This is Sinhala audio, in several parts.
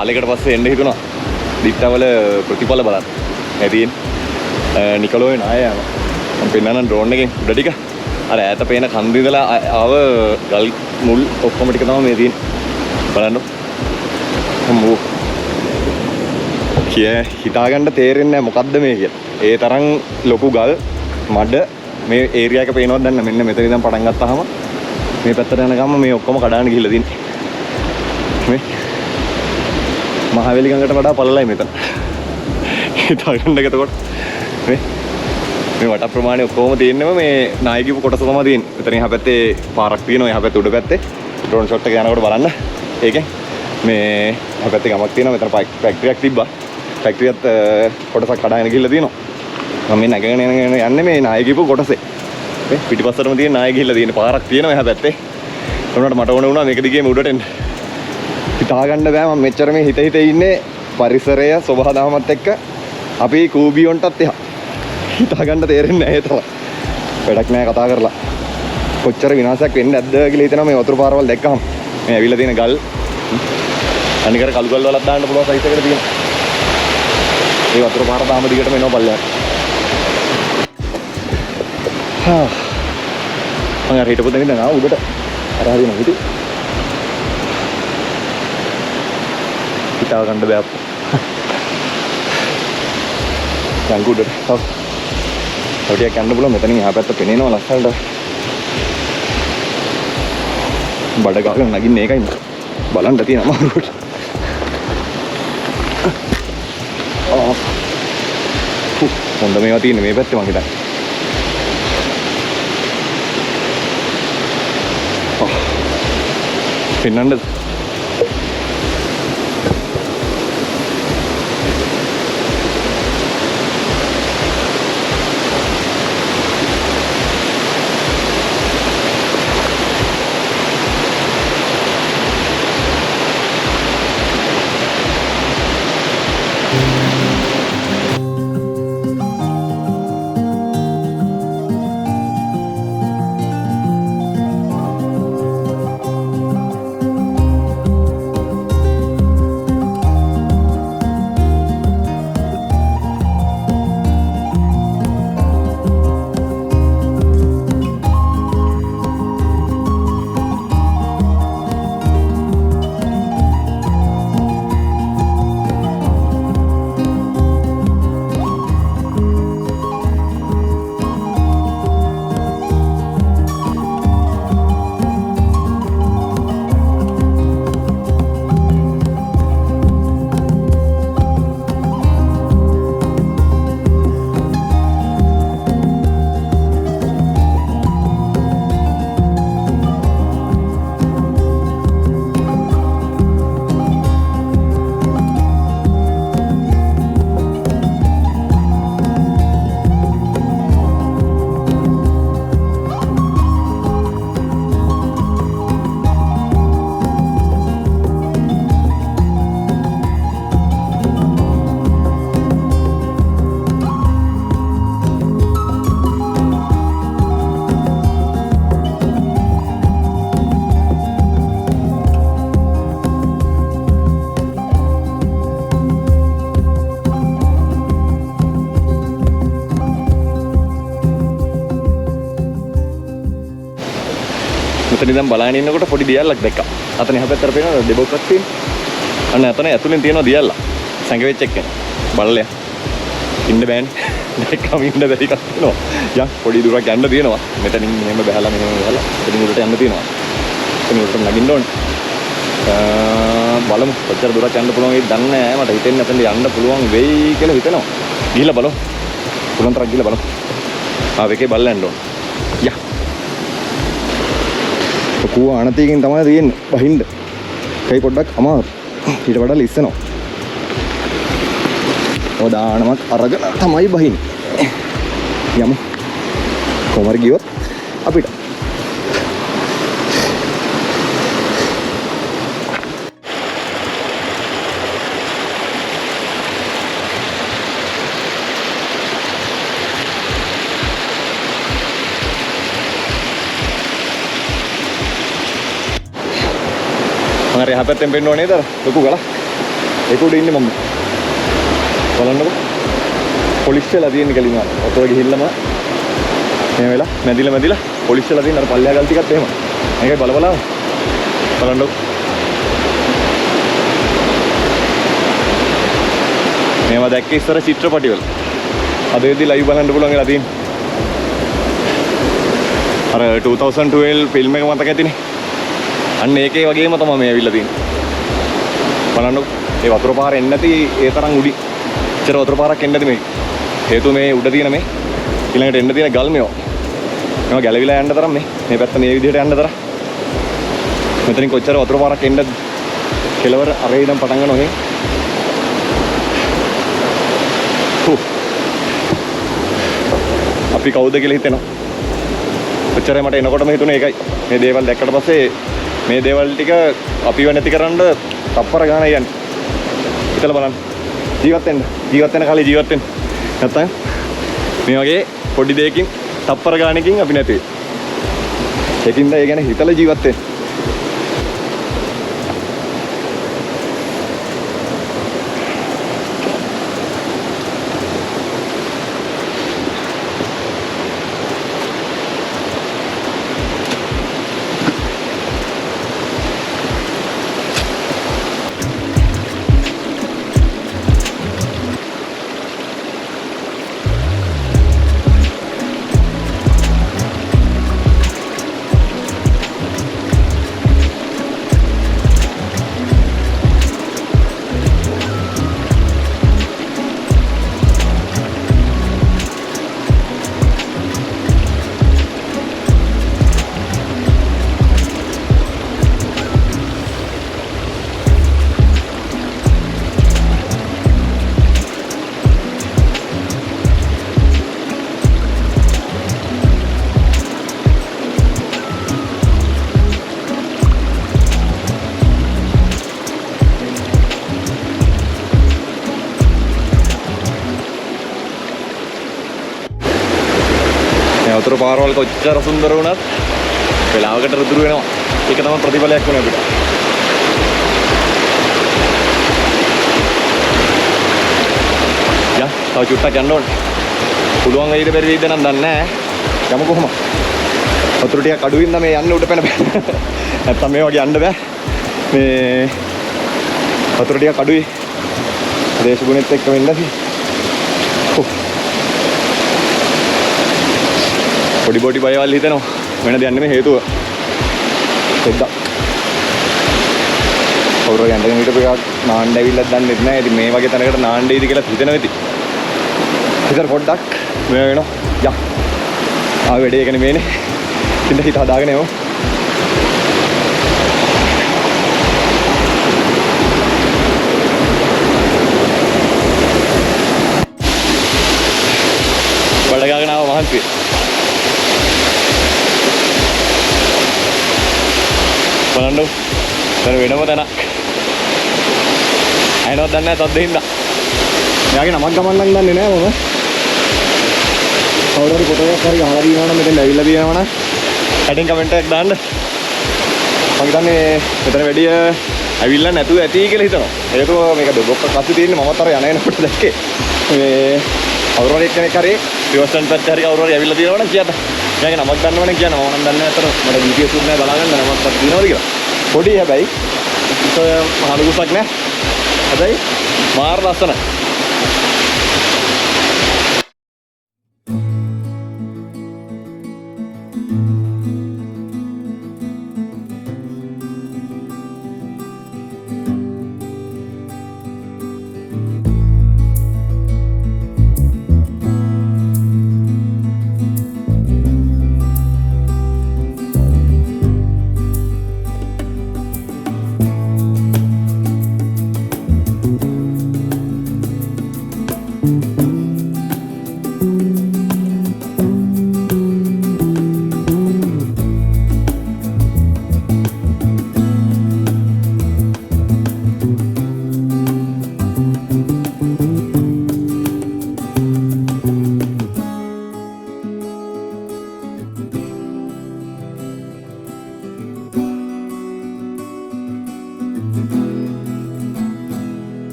කාලයකට පස්සේ එන්න හිතුණා. දිත්තවල ප්‍රතිඵල බලන්න. නැතින් නිකලෝයි නායම මම පෙන්නන්න ඩ්‍රෝන් එකෙන් උඩ ටික අර ඈත පේන කන්ද ඉඳලා ආව ගල් මුල් ඔක්කොම ටික තමයි මේ තියෙන්නේ. බලන්න. අම්මෝ. හිතාගන්න තේරෙන්නේ නැහැ මොකද්ද මේ කියලා. ඒ තරම් ලොකු ගල් මඩ මේ ඒරියා එක පේනවද දැන් මෙන්න මෙතන ඉඳන් පටන් ගත්තාම මේ පැත්තට යනකම් මේ ඔක්කොම කඩාන ගිහිල්ලා තියෙන්නේ. මේ මහවැලි ගඟට වඩා පළලයි මෙතන. හිතාගන්න එතකොට මේ වට ප්‍රමාණය ඔක්කොම තියෙන්නම මේ නායකීපු කොටස තමයි තියෙන්නේ. මෙතන එහා පැත්තේ පාරක් තියෙනවා. එහා පැත්තේ උඩ පැත්තේ ඩ්‍රෝන් ෂොට් එක යනකොට බලන්න. ඒකෙන් මේ එහා පැත්තේ ගමක් තියෙනවා. මෙතන ෆැක්ටරියක් තිබ්බා. ෆැක්ටරියත් කොටසක් කඩාගෙන ගිහිල්ලා තියෙනවා. මම මේ නැගගෙන යන්නේ මේ නායකීපු කොටසේ. මේ පිටිපස්සටම තියෙන නාය ගිහිල්ලා තියෙන පාරක් තියෙනවා එහා පැත්තේ. ඒකට මට ඕන වුණා මේක දිගේම උඩට එන්න. හිතාගන්න බෑ මම මෙච්චර මේ හිත ඉන්නේ පරිසරය සබහාදහමත් එක්ක අපි කූබියොන්ටත් එහා. හිතාගන්න තේරෙන්නේ නැහැ ඒතර. වැඩක් නෑ කතා කරලා. කොච්චර විනාශයක් වෙන්නේ නැද්ද කියලා හිතනවා මේ වතුර පාරවල් දැක්කම. මේ ඇවිල්ලා තියෙන ගල් අනිකර කළු ගල් වලක් දාන්න පුළුවන් සයිස් එකකට තියෙනවා. මේ වතුර පාර තාම දිගටම එනවා පල්ලෙහාට. මම හිටපොත දෙන්න නා උඩට අර හරියම හිටි. හිතාව ගන්න බෑ. දැන් උඩට. ඔටියක් යන්න පුළුවන් මෙතනින් එහා පැත්ත පෙනෙනවා ලස්සනට. බඩ ගහගෙන නගින්නේ ඒකයි බලන්න තියෙන අමාරුවට. හොඳ මේවා තියෙන්නේ මේ පැත්තේ මං හිතන්නේ. පෙන්නන්නද? මෙතන ඉඳන් බලාගෙන ඉන්නකොට පොඩි දියල්ලක් දැක්කා. අතන එහා පැත්තට පේනවා දෙබොක්කක් තියෙනවා. අන්න අතන ඇතුලෙන් තියෙනවා දියල්ලා. සංගවෙච්ච එක්කන. බලලයා. ඉන්න බෑනේ. දැක්කම ඉන්න බැරි එකක් තියෙනවා. යන් පොඩි දුරක් යන්න තියෙනවා. මෙතනින් මෙහෙම බහලා එතනින් උඩට යන්න තියෙනවා. එතනින් උඩට නගින්න ඕනේ. බලමු කොච්චර දුරක් යන්න පුළුවන් වේද දන්නේ නැහැ. මට හිතෙන්නේ අතන යන්න පුළුවන් වෙයි කියලා හිතෙනවා. ගිහිල්ලා බලමු. පුළුවන් තරක් ගිහිල්ලා බලමු. ආවෙකේ බලලා යන්න ඕනේ. යා කෝ ආනතියකින් තමයි තියෙන්නේ බහින්න. කයි පොඩ්ඩක් අමාරු. ඊට වඩා ලිස්සනවා. ඔය දානමක් අරගෙන තමයි බහින්නේ. යමු. කොමර ගියොත් අපිට හරි හැපැත්තෙන් පෙන්නව නේද? ලොකු ගලක්. ඒක උඩ ඉන්නේ මම. බලන්නකො. පොලිස් වෙලා තියෙන කලින් ආ. ඔතන ගිහිල්ලාම මේ වෙලා මැදිලා පොලිස් වෙලා තියෙන අර පල්ලෙහා ගල් ටිකත් එහෙම. මේකයි බලන්න. බලන්නකො. මේවා දැක්කේ ඉස්සර චිත්‍රපටිවල. අද වෙද්දි ලයිව් බලන්න පුළුවන් වෙලා තියෙන්නේ. අර 2012 ෆිල්ම් එක මතක ඇතිනේ. අන්න ඒකේ වගේම තමයි මේ ඇවිල්ලා තියෙන්නේ. බලන්නකො. ඒ වතුර පාර එන්නේ නැති ඒ තරම් උඩි. ඉතර වතුර පාරක් එන්නේ නැති මේක. හේතුව මේ උඩ තියෙන මේ ඊළඟට එන්න තියෙන ගල් මේවා ගැලවිලා යන්න තරම් මේ පැත්ත මේ විදිහට යන්න තරම්. මෙතනින් කොච්චර වතුර පාරක් එන්නද? කෙලවර අරේ ඉඳන් පටන් ගන්න ඔහෙන්. අපි කවුද කියලා හිතෙනවා. කොච්චරයි මට එනකොටම හිතුනේ ඒකයි. මේ දේවල් දැක්කට පස්සේ මේ දේවල් ටික අපිව නැති කරන්න තප්පර ගානක් යන්නේ. හිතලා බලන්න. ජීවත් වෙන්න කලින් ජීවත් වෙන්න. නැත්තම් මේ වගේ පොඩි දෙයකින් තප්පර ගානකින් අපි නැති වෙයි. ඒකින්ද ඒ ගැන හිතලා ජීවත් වෙන්න. වතුර පාරවල් කොච්චර සුන්දර වුණත් වෙලාවකට රුදුරු වෙනවා. ඒක තමයි ප්‍රතිඵලයක් වුණේ අපිට. තව චුට්ටක් යන්න ඕනේ. පුළුවන් වෙයිද බැරි වෙයිද නම් දන්නේ නැහැ. යමු කොහොමද? වතුර ටිකක් අඩු වෙනද මේ යන්න උඩ පැන බෑ. නැත්තම් මේ වගේ යන්න බෑ. මේ වතුර ටිකක් අඩුයි. දේශගුණෙත් එක්ක වෙන්න ඇති. පොඩි බයවල් හිතෙනවා. වෙන දෙයක් නෙමෙයි හේතුව. සෙද්දා. කවුරු හරි යන්න හිටපු එකක් නාන්න ඇවිල්ලා දන්නේ නැහැ. ඉතින් මේ වගේ තැනකට නාන්න ඉදි කියලා හිතනවා ඉතින්. ඉතින් පොඩ්ඩක් මේ වෙනවා. යා. ආ වැඩේ එක නෙමෙයිනේ. ඉතින් හිත හදාගෙන යමු. බඩගාගෙන ආව මහන්සිය. බලන්න දැන් වෙනම තැනක්. අයනවත් දන්නේ නැහැ තද්ද හින්දා. එයාගේ නමක් ගමන් නම් දන්නේ නැහැ මම. කවුරු හරි ෆොටෝ එකක් හරි අහලා දිනවනම් මෙතෙන් ඇවිල්ලා දිනවනම් කටින් කමෙන්ට් එකක් දාන්න. මම හිතන්නේ මෙතන වැඩි ඇවිල්ලා නැතුව ඇති කියලා හිතනවා. හේතුව මේක බොක්ක කස්සේ තියෙන්නේ මමත් අර යන එනකොට දැක්කේ. මේ කවුරු හරි එක්කෙනෙක් හරි රිවර්සන් පැත්තේ හරි කවුරු හරි ඇවිල්ලා දිනවනම් කියන්න. එයාගේ නමක් ගන්නවනේ කියන මම නම් දන්නේ නැහැ අතන මට GPS උත් නැහැ බලාගන්න නමක්වත් දිනවද කියලා. පොඩි හැබැයි ඒක මහලුකුසක් නෑ. හැබැයි මාර ලස්සනයි.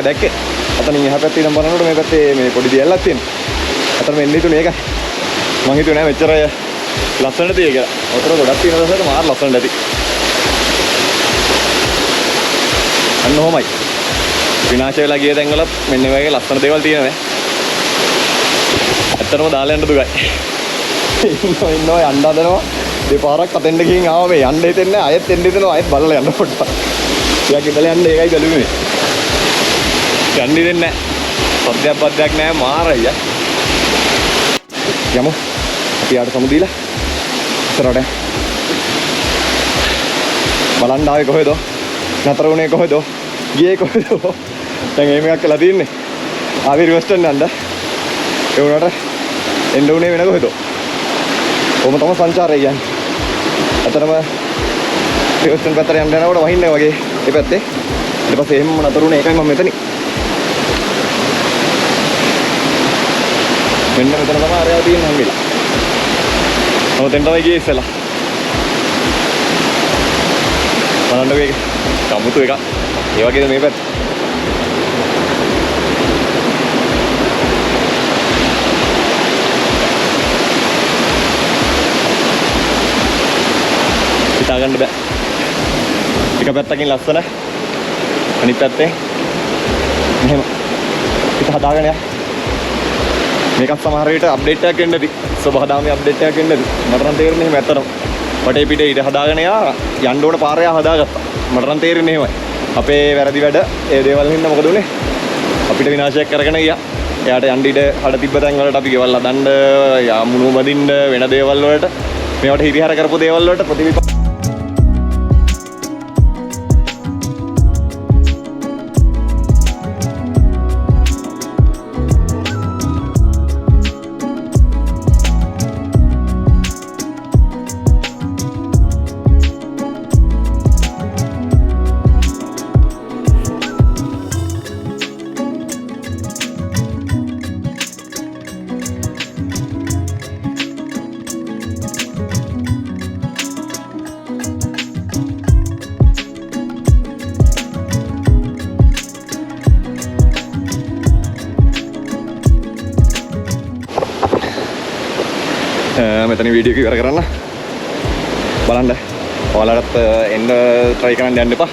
එක දැක්කේ. අතනින් එහා පැත්තේ ඉඳන් බලනකොට මේ පැත්තේ මේ පොඩි දියල්ලක් තියෙනවා. අතන මෙන්න හිතුනේ ඒකයි. මං හිතුවේ නෑ මෙච්චර ලස්සනට තියෙයි කියලා. ඔතන ගොඩක් තියෙන දවසට මාර ලස්සනට ඇති. අන්න ඔහොමයි. විනාශ වෙලා ගිය තැන්වල මෙන්න මේ වගේ ලස්සන දේවල් තියෙනවා. ඇත්තටම දාලා යන්න දුකයි. ඉන්නවා යන්න හදනවා. දෙපාරක් අතෙන්ද ගිහින් ආව මේ යන්න හිතෙන්නේ ආයෙත් එන්න හිතෙනවා ආයෙත් බලලා යන්න පොඩ්ඩක්. ටිකක් ඉඳලා යන්න ඒකයි බැලුවේ. යන්න දෙන්නේ නැහැ. සද්දයක් බද්දයක් නැහැ මාරයි. යමු. අපි ආට සමු දීලා. ඉස්සරහට. බලන්න ආවේ කොහෙද? නතර වුණේ කොහෙද? ගියේ කොහෙද? දැන් එහෙම එකක් කියලා තියන්නේ. ආවි රිවර්ස්ටන් යන්න. ඒ වුණාට එන්න උනේ වෙන කොහෙද? කොහොම තමයි සංචාරය යන්නේ. අතරම රිවර්ස්ටන් පැත්තට යන්න යනකොට වහින්නේ වගේ ඒ පැත්තේ. ඊට පස්සේ එහෙම නතර වුණේ ඒකයි මම මෙතනින්. මෙන්න මෙතන තමයි අරයා තියෙන හැංගිලා. මම දැන් තමයි ගියේ ඉස්සලා. බලන්න මේක. සමුතු එක. ඒ වගේද මේ පැත්ත. හිතා ගන්න බෑ. එක පැත්තකින් ලස්සන. අනිත් පැත්තේ මෙහෙම. හිත හදාගෙන යන්න. මේකත් සමහර විට අප්ඩේට් එකක් එන්න ඇති. සබහදාමේ අප්ඩේට් එකක් එන්න ඇති. මට නම් තේරෙන්නේ එහෙම ඇත්තටම. වටේ පිටේ ඊට හදාගෙන යන්න ඕන පාරය හදාගත්තා. මට නම් තේරෙන්නේ එහෙමයි. අපේ වැරදි වැඩ ඒ දේවල් හින්දා මොකද උනේ? අපිට විනාශයක් කරගෙන ගියා. එයාට යන්න ඉඩ හඩ තිබ්බ තැන් වලට අපි ගෙවල් හදන්න, මුණු මදින්න වෙන දේවල් වලට මේවට හිරිහැර කරපු දේවල් වලට ප්‍රතිවිප මෙතන වීඩියෝ එක ඉවර කරන්න. බලන්න. ඔයාලටත් එන්න try කරන්න යන්න එපා.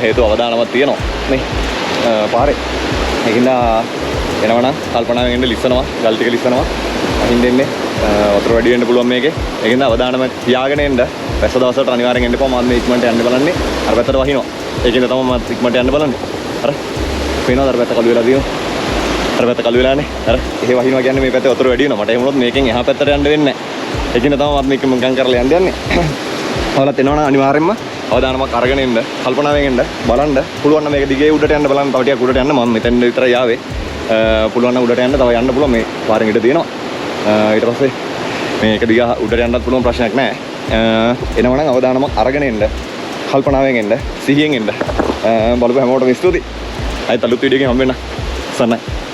හේතුව අවදානමක් තියෙනවා. නේ. පාරේ. ඒකින්ද එනවනම් කල්පනාවෙන් එන්න ලිස්සනවා. ගල් ටික ලිස්සනවා. අහින්න එන්නේ. වතුර වැඩි වෙන්න පුළුවන් මේකේ. ඒකින්ද අවදානම තියාගෙන එන්න. වැස්ස දවසට අනිවාර්යෙන් එන්න එපා. මම මේ ඉක්මනට යන්න බලන්නේ. අර පැත්තට වහිනවා. ඒකින්ද තමයි මම ඉක්මනට යන්න බලන්නේ. අර පේනවද අර පැත්ත කළු වෙලා තියෙනවා. අර පැත්ත කළු වෙලානේ. අර එහෙ වහිනවා කියන්නේ මේ පැත්තේ වතුර වැඩි වෙනවා. මට එහෙම වුණොත් මේකෙන් එහා පැත්තට යන්න වෙන්නේ නැහැ. ඒකින්ද තමයි මම මේක මං කරලා යන්නේ. ඔයාලත් එනවනම් අනිවාර්යෙන්ම අවදානමක් අරගෙන එන්න. කල්පනාවෙන් එන්න. බලන්න. පුළුවන් නම් මේක දිගේ උඩට යන්න බලන්න. තව ටිකක් උඩට යන්න. මම මෙතෙන් විතරයි ආවේ. පුළුවන් නම් උඩට යන්න. තව යන්න පුළුවන්. මේ පාරෙන් ඉඳ තියෙනවා. ඊට පස්සේ මේක දිගා උඩට යන්නත් පුළුවන් ප්‍රශ්නයක් නැහැ. එනවනම් අවදානමක් අරගෙන එන්න. කල්පනාවෙන් එන්න. සිහියෙන් එන්න. බලපු හැමෝටම ස්තුතියි. ආයෙත් අලුත් වීඩියෝ එකකින් හම්බ වෙන්න. සන්නයි.